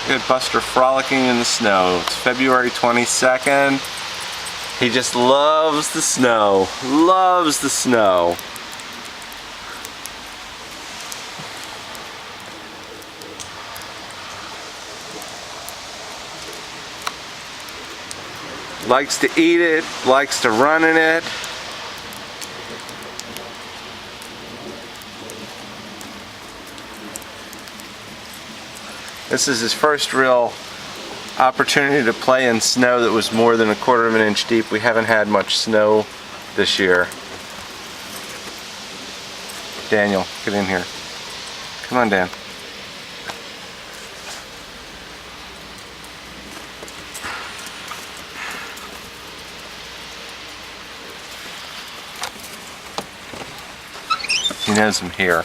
Good Buster frolicking in the snow. It's February 22nd. He just loves the snow. Loves the snow. Likes to eat it, likes to run in it. This is his first real opportunity to play in snow that was more than 1/4 of an inch deep. We haven't had much snow this year. Daniel, get in here. Come on, Dan. He knows I'm here.